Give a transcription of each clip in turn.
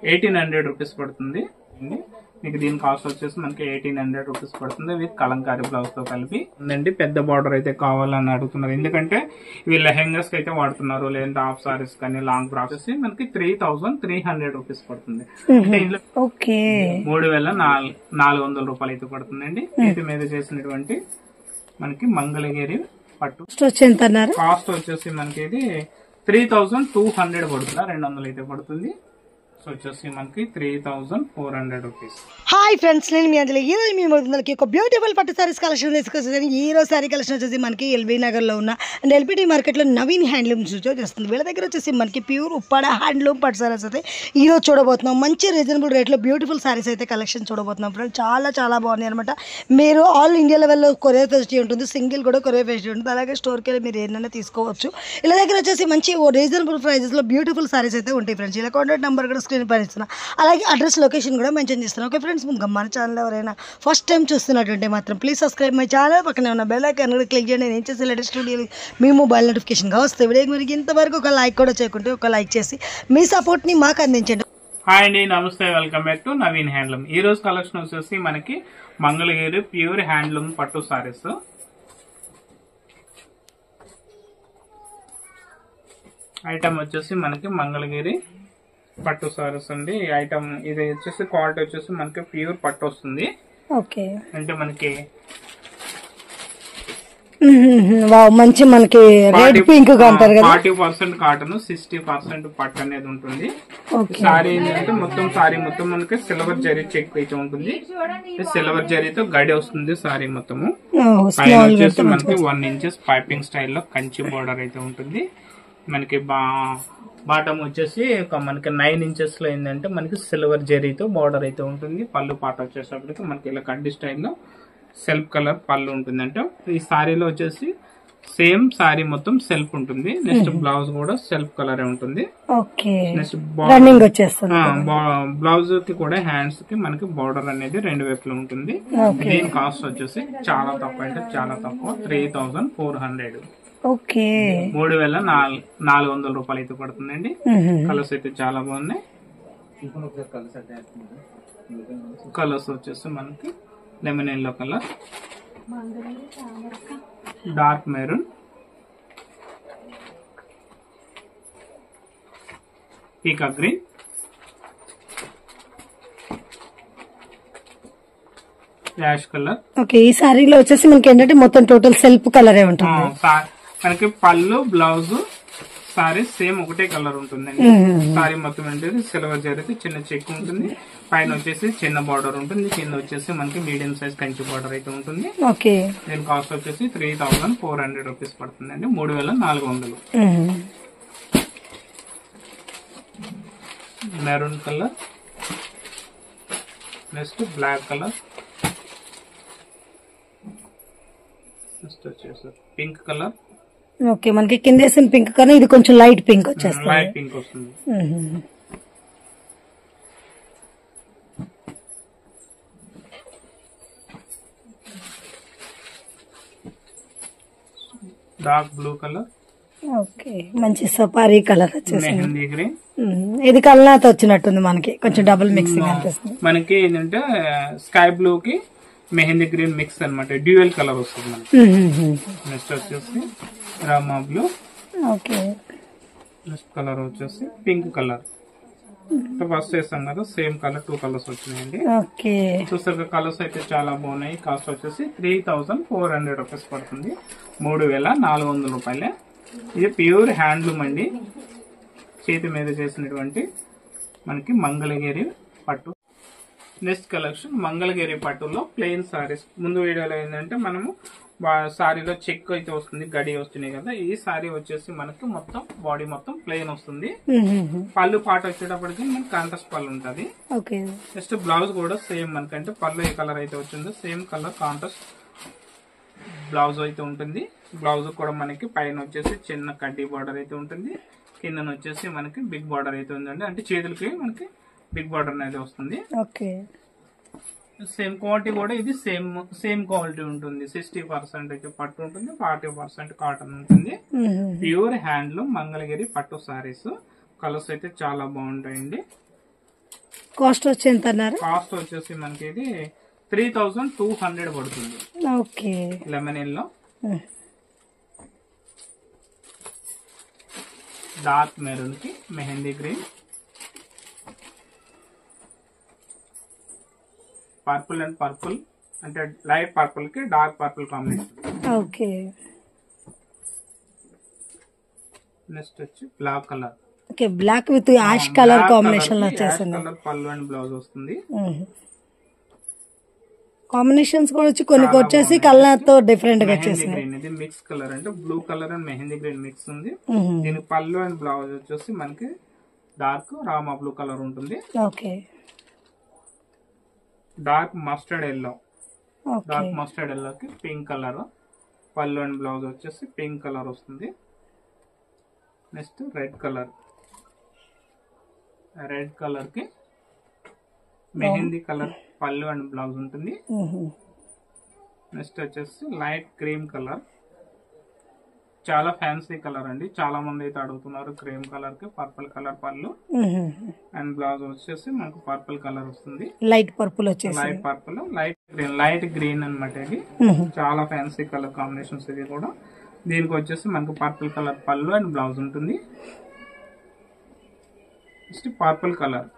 1800 rupees పడుతుంది. మీకు దీని కాస్ట్ వచ్చేసి మనకి 1800 రూపీస్ పడుతుంది విత్ కలంకారీ బ్లౌజ్ తో కలిపి ఉందండి. పెద్ద బార్డర్ అయితే కావాలని అడుగుతున్నారు, ఎందుకంటే ఇవి లెహెంగాస్ కి అయితే వాడుతున్నారు, లేదంటే హాఫ్ సారీస్ కానీ లాంగ్ ఫ్రాక్స్ వచ్చి మనకి 3300 రూపీస్ పడుతుంది. అంటే ఇందులో 3400 రూపాయలు అయితే పడుతుందండి. ఇది మీద చేసినటువంటి మనకి మంగళగిరి పట్టు కాస్ట్ వచ్చేసి మనకి ఇది 3200 పడుతుందా, 200 అయితే పడుతుంది. సో వచ్చేసి మనకి 3400 రూపీస్. హాయ్ ఫ్రెండ్స్, నేను మీ అంజలి. ఈ రోజు మీ ముందుకి ఒక బ్యూటిఫుల్ పట్టు సారీస్ కలెక్షన్ తీసుకొచ్చేది. ఈ రోజు సారీ కలెక్షన్ వచ్చేసి మనకి ఎల్బీ నగర్ లో ఉన్న అండ్ ఎల్పిటి మార్కెట్ లో నవీన్ హ్యాండ్లూమ్స్ చేస్తుంది. వీళ్ళ దగ్గర వచ్చేసి మనకి ప్యూర్ ఉప్పాడ హ్యాండ్లూమ్ పట్టు సారీస్ అయితే ఈ రోజు చూడబోతున్నాం. మంచి రీజనబుల్ రేట్ లో బ్యూటిఫుల్ సారీస్ అయితే కలెక్షన్ చూడబోతున్నాం ఫ్రెండ్స్. చాలా చాలా బాగున్నాయి అనమాట. మీరు ఆల్ ఇండియా లెవెల్లో కొరియర్ ఫెసిలిటీ ఉంటుంది, సింగిల్ కూడా కొరియర్ ఫెసిలిటీ ఉంటుంది. అలాగే స్టోర్కి వెళ్ళి మీరు ఏదైనా తీసుకోవచ్చు. వీళ్ళ దగ్గర వచ్చేసి మంచి రీజనబుల్ ప్రైజెస్ లో బ్యూటిఫుల్ సారీస్ అయితే ఉంటాయి ఫ్రెండ్స్. ఇలా కాంటాక్ట్ నెంబర్ కూడా స్క్రీన్ పైన ఇస్తున్నా, అలాగే అడ్రస్ లొకేషన్ కూడా మెన్షన్ చేస్తున్నాను. ఓకే ఫ్రెండ్స్, మన ఛానల్ ఎవరైనా ఫస్ట్ టైం చూస్తున్నట్టుంటే మాత్రం ప్లీజ్ సబ్స్క్రైబ్ మై ఛానల్. పక్కనే ఉన్న బెల్ ఐకాన్ కూడా క్లిక్ చేయండి. నేను చేసే లేటెస్ట్ వీడియోలు మీ మొబైల్ నోటిఫికేషన్గా వస్తాయి. వీడియోకి మీరు ఇంతవరకు ఒక లైక్ కూడా చేయకుంటే ఒక లైక్ చేసి మీ సపోర్ట్ని మాకు అందించండి. హాయ్ అండి, నమస్తే, welcome back to Naveen handloom. ఈ రోజు కలెక్షన్ వచ్చేసి మనకి మంగళగిరి ప్యూర్ హ్యాండ్లూమ్ పట్టు సారీస్. ఐటమ్ వచ్చేసి మనకి మంగళగిరి పట్టు సారీస్ అండి. ఐటమ్ ఇది వచ్చేసి క్వాలిటీ వచ్చేసి మనకి ప్యూర్ పట్టు వస్తుంది. ఓకే, అంటే మనకి మంచి మనకి రెడ్ పింక్ అంటారు కదా, 40% కాటన్, 60% పట్టు అనేది ఉంటుంది. సారీ ఏంటంటే మొత్తం సారీ మొత్తం మనకి సిల్వర్ జరీ చెక్ అయితే ఉంటుంది. సిల్వర్ జరీతో గడి వస్తుంది సారీ మొత్తము. పైన వచ్చేసి మనకి 1 ఇంచెస్ పైపింగ్ స్టైల్లో కంచి బోర్డర్ అయితే ఉంటుంది. మనకి బాటమ్ వచ్చేసి మనకి 9 ఇంచెస్ లో ఏంటంటే మనకి సిల్వర్ జరీతో బార్డర్ అయితే ఉంటుంది. పళ్ళు పాట వచ్చేటప్పటికి మనకి ఇలా కడ్డీ స్టైల్లో సెల్ఫ్ కలర్ పళ్ళు ఉంటుంది. అంటే ఈ సారీలో వచ్చేసి సేమ్ సారీ మొత్తం సెల్ఫ్ ఉంటుంది. నెక్స్ట్ బ్లౌజ్ కూడా సెల్ఫ్ కలర్ ఉంటుంది. నెక్స్ట్ బ్లౌజ్ కి కూడా హ్యాండ్స్ కి మనకి బార్డర్ అనేది 2 వైపులు ఉంటుంది. దీని కాస్ట్ వచ్చేసి చాలా తక్కువ, అంటే చాలా తక్కువ, 3400. 3400 రూపాయలు అయితే పడుతుందండి. కలర్స్ అయితే చాలా బాగున్నాయి. కలర్స్ వచ్చేసి మనకి lemon yellow colour, dark maroon, peacock green, ash colour. Okay, ఈ సారీలో వచ్చేసి మనకి ఏంటంటే మొత్తం టోటల్ సెల్ఫ్ కలర్ ఉంటుంది. మనకి పళ్ళు బ్లౌజ్ సారీ సేమ్ ఒకటే కలర్ ఉంటుందండి. సారీ మొత్తం ఏంటంటే సిల్వర్ జరీ చిన్న చెక్ ఉంటుంది. పైన వచ్చేసి చిన్న బార్డర్ ఉంటుంది, కింద వచ్చేసి మనకి మీడియం సైజ్ కంచి బార్డర్ అయితే ఉంటుంది. దీని కాస్ట్ వచ్చేసి 3400 రూపీస్ పడుతుందండి. 3400. Maroon colour, next black colour, next వచ్చేసి పింక్ కలర్. ఓకే, మనకి కింద వేసిన పింక్ కన్నా ఇది కొంచెం లైట్ పింక్ వచ్చేస్తుంది. లైట్ పింక్ వస్తుంది. Dark blue colour. ఓకే, మంచి సఫారీ కలర్ వచ్చేసి మెహందీ గ్రీన్. ఇది కల్నాతో వచ్చినట్టుంది, మనకి కొంచెం డబుల్ మిక్సింగ్ అనిపిస్తుంది. మనకి ఏంటంటే స్కై బ్లూ కి మెహందీ గ్రీన్ మిక్స్ అనమాట, డ్యూయల్ కలర్ వస్తుంది మనకి. నెక్స్ట్ వచ్చేసి Rama blue. Okay, next colour వచ్చేసి పింక్ కలర్. ఫస్ట్ వేస్తాం కదా, సేమ్ కలర్ 2 కలర్స్ వచ్చినాయండి. ఓకే, చూసారు కలర్స్ అయితే చాలా బాగున్నాయి. కాస్ట్ వచ్చేసి 3400 రూపీస్ పడుతుంది. 3400 రూపాయలే. ఇది ప్యూర్ హ్యాండ్లూమ్ అండి, చేతి మీద చేసినటువంటి మనకి మంగళగిరి పట్టు. నెక్స్ట్ కలెక్షన్ మంగళగిరి పట్టులో ప్లెయిన్ సారీస్. ముందు వీడియోలో ఏంటంటే మనము సారీలో చెక్ అయితే వస్తుంది, గడి వస్తున్నాయి కదా. ఈ సారీ వచ్చేసి మనకి మొత్తం బాడీ మొత్తం ప్లెయిన్ వస్తుంది. పళ్ళు పాట వచ్చేటప్పటికి మనకి కాంట్రాస్ట్ పళ్ళు ఉంటుంది. నెక్స్ట్ బ్లౌజ్ కూడా సేమ్ మనకంటే పళ్ళు ఏ కలర్ అయితే వచ్చిందో సేమ్ కలర్ కాంట్రాస్ట్ బ్లౌజ్ అయితే ఉంటుంది. బ్లౌజ్ కూడా మనకి పైన వచ్చేసి చిన్న కడ్డీ బార్డర్ అయితే ఉంటుంది, కింద వచ్చేసి మనకి బిగ్ బార్డర్ అయితే ఉందండి. అంటే చేతులకి మనకి బిగ్ బార్డర్ అనేది వస్తుంది. సేమ్ క్వాలిటీ కూడా ఇది సేమ్ క్వాలిటీ ఉంటుంది. 60% అయితే పట్టు ఉంటుంది, 40% కాటన్ ఉంటుంది. ప్యూర్ హ్యాండ్లూమ్ మంగళగిరి పట్టు సారీస్. కలర్స్ అయితే చాలా బాగుంటాయండి. కాస్ట్ వచ్చి ఎంత అన్నారు? కాస్ట్ వచ్చేసి మనకి ఇది 3200 పడుతుంది. Okay. Lemon yellow, dark maroon కి mehndi green, purple and purple అంటే లైట్ పర్పుల్ కి dark purple combination. Okay. Next వచ్చి black colour. Okay, black with ash colour combination లో వచ్చేసింది. కలర్ పళ్ళు అండ్ బ్లౌజ్ వస్తుంది. కాంబినేషన్స్ కూడా వచ్చి కొన్ని వచ్చేసి కలర్ తో డిఫరెంట్ గా వచ్చేసింది. గ్రీన్ ఇది మిక్స్ కలర్ అంటే blue colour and mehndi green mix ఉంది. దీని పళ్ళు అండ్ బ్లౌజ్ వచ్చేసి మనకి డార్క్ రామా బ్లూ కలర్ ఉంటుంది. Okay. Dark mustard yellow, dark mustard yellow కి పింక్ కలర్, పళ్ళు అండ్ బ్లౌజ్ వచ్చేసి పింక్ కలర్ వస్తుంది. Next red colour, red colour కి మెహందీ కలర్ పళ్ళు అండ్ బ్లౌజ్ ఉంటుంది. నెక్స్ట్ వచ్చేసి లైట్ క్రీమ్ కలర్, చాలా ఫ్యాన్సీ కలర్ అండి, చాలా మంది అయితే అడుగుతున్నారు. క్రీమ్ కలర్ కి పర్పుల్ కలర్ పళ్ళు అండ్ బ్లౌజ్ వచ్చేసి మనకు పర్పుల్ కలర్ వస్తుంది. లైట్ పర్పుల్ వచ్చేసి లైట్ పర్పుల్, లైట్ గ్రీన్ అన్నమాట. ఇది చాలా ఫ్యాన్సీ కలర్ కాంబినేషన్స్ ఇది కూడా. దీనికి వచ్చేసి మనకు పర్పుల్ కలర్ పళ్ళు అండ్ బ్లౌజ్ ఉంటుంది. Next purple colour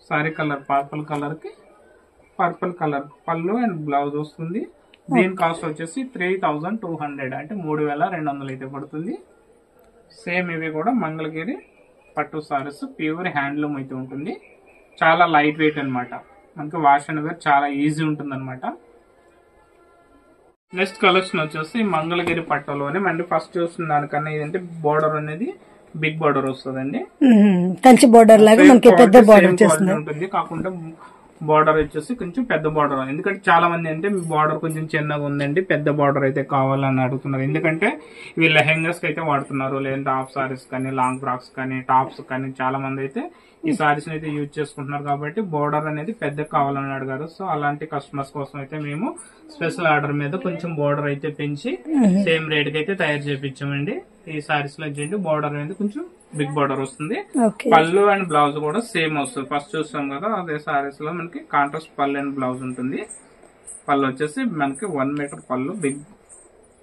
sorry colour, purple colour కి పర్పుల్ కలర్ పళ్ళు అండ్ బ్లౌజ్ వస్తుంది. దీని కాస్ట్ వచ్చేసి 3200 అంటే 3200 అయితే పడుతుంది. సేమ్ ఇవి కూడా మంగళగిరి పట్టు సారీస్, ప్యూర్ హ్యాండ్లూమ్ అయితే ఉంటుంది. చాలా లైట్ వెయిట్ అనమాట, మనకి వాష్ అండ్ వేర్ చాలా ఈజీ ఉంటుంది అనమాట. నెక్స్ట్ కలెక్షన్ వచ్చేసి మంగళగిరి పట్టులోనే మనకి ఫస్ట్ చూస్తున్న దానికన్నా ఏంటంటే బోర్డర్ అనేది బిగ్ బోర్డర్ వస్తుందండి. కంచి బోర్డర్ లాగా మనకి పెద్ద బోర్డర్ ఉంటుంది, కాకుండా బార్డర్ వచ్చేసి కొంచెం పెద్ద బార్డర్. ఎందుకంటే చాలా మంది అంటే మీ బార్డర్ కొంచెం చిన్నగా ఉందండి, పెద్ద బార్డర్ అయితే కావాలని అడుగుతున్నారు. ఎందుకంటే ఇవి లెహెంగాస్ కి అయితే వాడుతున్నారు, లేదంటే హాఫ్ సారీస్ కానీ లాంగ్ ఫ్రాక్స్ కానీ టాప్స్ కానీ చాలా మంది అయితే ఈ సారీస్ అయితే యూజ్ చేసుకుంటున్నారు. కాబట్టి బోర్డర్ అనేది పెద్ద కావాలని అడిగారు. సో అలాంటి కస్టమర్స్ కోసం అయితే మేము స్పెషల్ ఆర్డర్ మీద కొంచెం బోర్డర్ అయితే పెంచి సేమ్ రేట్ కి అయితే తయారు చేయించామండి. ఈ సారీస్ లో వచ్చేసి బోర్డర్ అనేది కొంచెం బిగ్ బోర్డర్ వస్తుంది. పళ్ళు అండ్ బ్లౌజ్ కూడా సేమ్ వస్తుంది. ఫస్ట్ చూస్తాం కదా అదే సారీస్ లో మనకి కాంట్రాస్ట్ పళ్ళు అండ్ బ్లౌజ్ ఉంటుంది. పళ్ళు వచ్చేసి మనకి 1 మీటర్ పళ్ళు,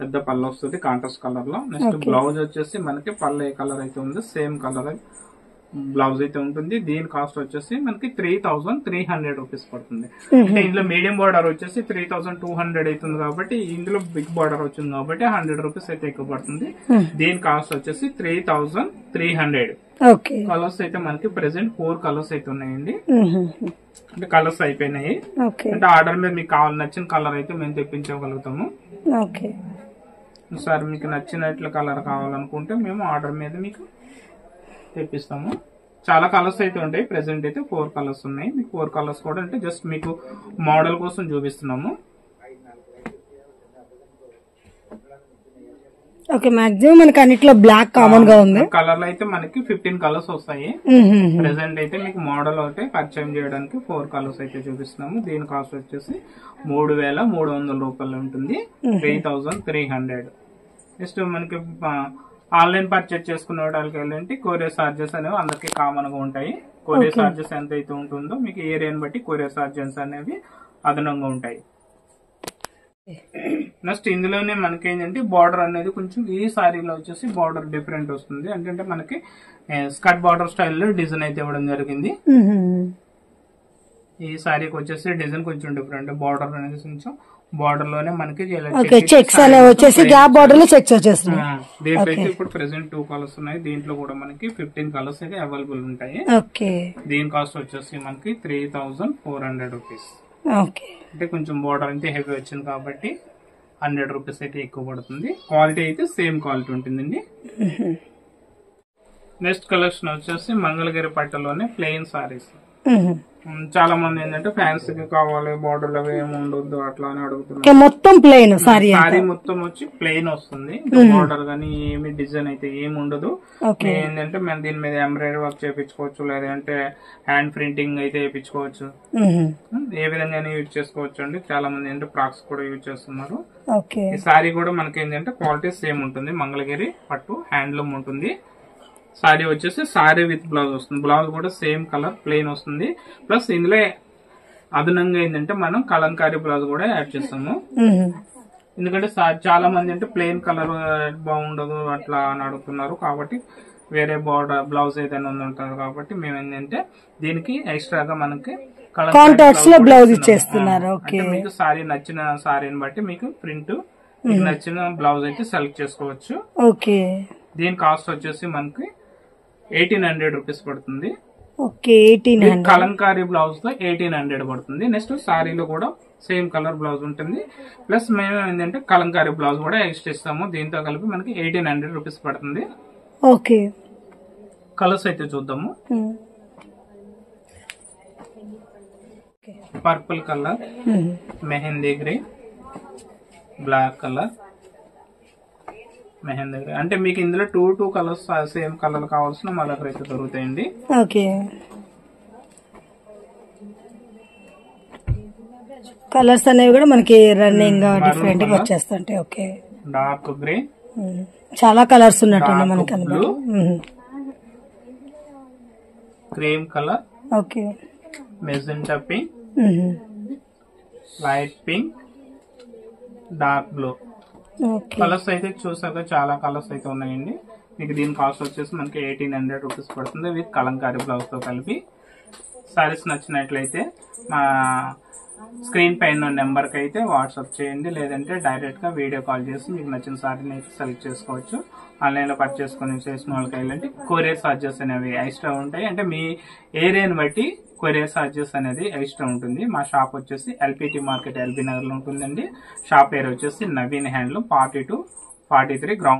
పెద్ద పళ్ళు వస్తుంది కాంట్రాస్ట్ కలర్ లో. నెక్స్ట్ బ్లౌజ్ వచ్చేసి మనకి పళ్ళు ఏ కలర్ అయితే ఉందో సేమ్ కలర్ బ్లౌజ్ అయితే ఉంటుంది. దీని కాస్ట్ వచ్చేసి మనకి 3300 రూపీస్ పడుతుంది. అంటే ఇందులో మీడియం బార్డర్ వచ్చేసి 3200 అవుతుంది కాబట్టి ఇందులో బిగ్ బార్డర్ వచ్చింది కాబట్టి 100 రూపీస్ అయితే ఎక్కువ పడుతుంది. దీని కాస్ట్ వచ్చేసి 3300. కలర్స్ అయితే మనకి ప్రెసెంట్ 4 కలర్స్ అయితే ఉన్నాయండి. అంటే కలర్స్ అయిపోయినాయి. అంటే ఆర్డర్ మీద మీకు కావాలి నచ్చిన కలర్ అయితే మేము తెప్పించగలుగుతాము. సార్ మీకు నచ్చినట్లు కలర్ కావాలనుకుంటే మేము ఆర్డర్ మీద మీకు తెప్పిస్తాము. చాలా కలర్స్ అయితే ఉంటాయి. ప్రెసెంట్ అయితే 4 కలర్స్ ఉన్నాయి. మీకు 4 కలర్స్ కూడా అంటే జస్ట్ మీకు మోడల్ కోసం చూపిస్తున్నాము. ఓకే, మాక్సిమం మనకి అన్నిట్లో బ్లాక్ కామన్ గా ఉంది. కలర్ లో అయితే మనకి 15 కలర్స్ వస్తాయి. ప్రెసెంట్ అయితే మీకు మోడల్ అయితే పరిచయం చేయడానికి 4 కలర్స్ అయితే చూపిస్తున్నాము. దీని కాస్ట్ వచ్చేసి 3300 రూపాయలు ఉంటుంది, 3300. నెక్స్ట్ మనకి ఆన్లైన్ పర్చేజ్ చేసుకునే వాళ్ళకి ఏంటంటే కొరియర్ చార్జెస్ అనేవి అందరికి కామన్ గా ఉంటాయి. కొరియర్ చార్జెస్ ఎంత అయితే ఉంటుందో మీకు ఏరియాని బట్టి కొరియర్ చార్జెస్ అనేవి అదనంగా ఉంటాయి. నెక్స్ట్ ఇందులోనే మనకి ఏంటంటే బార్డర్ అనేది కొంచెం ఈ సారీలో వచ్చేసి బార్డర్ డిఫరెంట్ వస్తుంది. అంటే మనకి స్కర్ట్ బార్డర్ స్టైల్లో డిజైన్ అయితే ఇవ్వడం జరిగింది. ఈ సారీకి వచ్చేసి డిజైన్ కొంచెం డిఫరెంట్, బార్డర్ అనేది కొంచెం బార్డర్ లోనే మనకి చెక్స్ అనేవి వచ్చేసి గ్యాప్ బార్డర్ లో చెక్స్ వచ్చేస్తున్నాయి. దీంట్లో అయితే ఇప్పుడు ప్రెసెంట్ 2 కలర్స్ ఉన్నాయి. దీంట్లో కూడా మనకి 15 కలర్స్ అయితే అవైలబుల్ ఉంటాయి. దీని కాస్ట్ వచ్చేసి మనకి 3400 రూపీస్. అంటే కొంచెం బార్డర్ అయితే హెవీ వచ్చింది కాబట్టి 100 రూపీస్ అయితే ఎక్కువ పడుతుంది. క్వాలిటీ అయితే సేమ్ క్వాలిటీ ఉంటుందండి. నెక్స్ట్ కలెక్షన్ వచ్చేసి మంగళగిరి పట్టులోనే ప్లెయిన్ సారీస్. చాలా మంది ఏంటంటే ఫ్యాన్సీ కావాలి, బార్డర్ లో ఏమి ఉండొద్దు అట్లా అని అడుగుతున్నారు. మొత్తం ప్లెయిన్ సారీ మొత్తం వచ్చి ప్లెయిన్ వస్తుంది. బార్డర్ గానీ ఏమి డిజైన్ అయితే ఏమి ఉండదు. ఏంటంటే మేము దీని మీద ఎంబ్రాయిడరీ వర్క్ చేయించుకోవచ్చు, లేదంటే హ్యాండ్ ప్రింటింగ్ అయితే చేయించుకోవచ్చు. ఏ విధంగా యూజ్ చేసుకోవచ్చు అండి. చాలా మంది ఏంటంటే ఫ్రాక్స్ కూడా యూజ్ చేస్తున్నారు. ఈ సారీ కూడా మనకి ఏంటంటే క్వాలిటీ సేమ్ ఉంటుంది. మంగళగిరి పట్టు హ్యాండ్లూమ్ ఉంటుంది. సారీ వచ్చేసి సారీ విత్ బ్లౌజ్ వస్తుంది. బ్లౌజ్ కూడా సేమ్ కలర్ ప్లెయిన్ వస్తుంది. ప్లస్ ఇందులో అదనంగా ఏంటంటే మనం కలంకారీ బ్లౌజ్ కూడా యాడ్ చేస్తాము. ఎందుకంటే చాలా మంది అంటే ప్లెయిన్ కలర్ బాగుండదు అట్లా అని అడుగుతున్నారు. కాబట్టి వేరే బోర్డర్ బ్లౌజ్ ఏదైనా ఉంటుంది కాబట్టి మేము ఏంటంటే దీనికి ఎక్స్ట్రాగా మనకి కాంట్రాక్ట్స్ లో బ్లౌజ్ ఇచ్చేస్తున్నారు. మీకు సారీ నచ్చిన సారీని బట్టి మీకు ప్రింట్ మీకు నచ్చిన బ్లౌజ్ అయితే సెలెక్ట్ చేసుకోవచ్చు. ఓకే, దీని కాస్ట్ వచ్చేసి మనకి 1800 రూపీస్ పడుతుంది. కలంకారీ బ్లౌజ్ తో 1800 పడుతుంది. నెక్స్ట్ సారీలో కూడా సేమ్ కలర్ బ్లౌజ్ ఉంటుంది. ప్లస్ మేము ఏంటంటే కలంకారీ బ్లౌజ్ కూడా ఎక్స్ట్రా ఇస్తాము. దీంతో కలిపి మనకి 1800 రూపీస్ పడుతుంది. ఓకే, కలర్స్ అయితే చూద్దాము. Purple colour, mehndi grey, black colour, mehndi grey. అంటే మీకు ఇందులో 2 కలర్స్ సేమ్ కలర్ కావాల్సిన మా దగ్గర అయితే దొరుకుతాయండి. ఓకే, కలర్స్ అనేవి కూడా మనకి రన్నింగ్ గా డిఫరెంట్ గా వచ్చేస్తుంటాయి. ఓకే, డార్క్ గ్రే, చాలా కలర్స్ ఉన్నట్టు మనకి అందులో. Cream colour, okay, magenta pink, light pink, dark blue. Colours అయితే చూసాక చాలా కలర్స్ అయితే ఉన్నాయండి. మీకు దీని కాస్ట్ వచ్చేసి మనకి 1800 రూపీస్ పడుతుంది విత్ కలంకారీ బ్లౌజ్ తో కలిపి. సారీస్ నచ్చినట్లయితే మా స్క్రీన్ పైన నెంబర్ కి అయితే వాట్సాప్ చేయండి, లేదంటే డైరెక్ట్ గా వీడియో కాల్ చేసి మీకు నచ్చిన సారీని అయితే సెలెక్ట్ చేసుకోవచ్చు. ఆన్లైన్ లో పర్చేస్ చేసిన వాళ్ళకి ఏంటంటే కొరియర్ చార్జెస్ అనేవి ఎక్స్ట్రా ఉంటాయి. అంటే మీ ఏరియాని బట్టి కొరియర్ చార్జెస్ అనేది ఎక్స్ట్రా ఉంటుంది. మా షాప్ వచ్చేసి ఎల్పిటి మార్కెట్ ఎల్బీ నగర్ లో ఉంటుందండి. షాప్ పేరు వచ్చేసి నవీన్ హ్యాండ్లూమ్ 42-43 గ్రౌండ్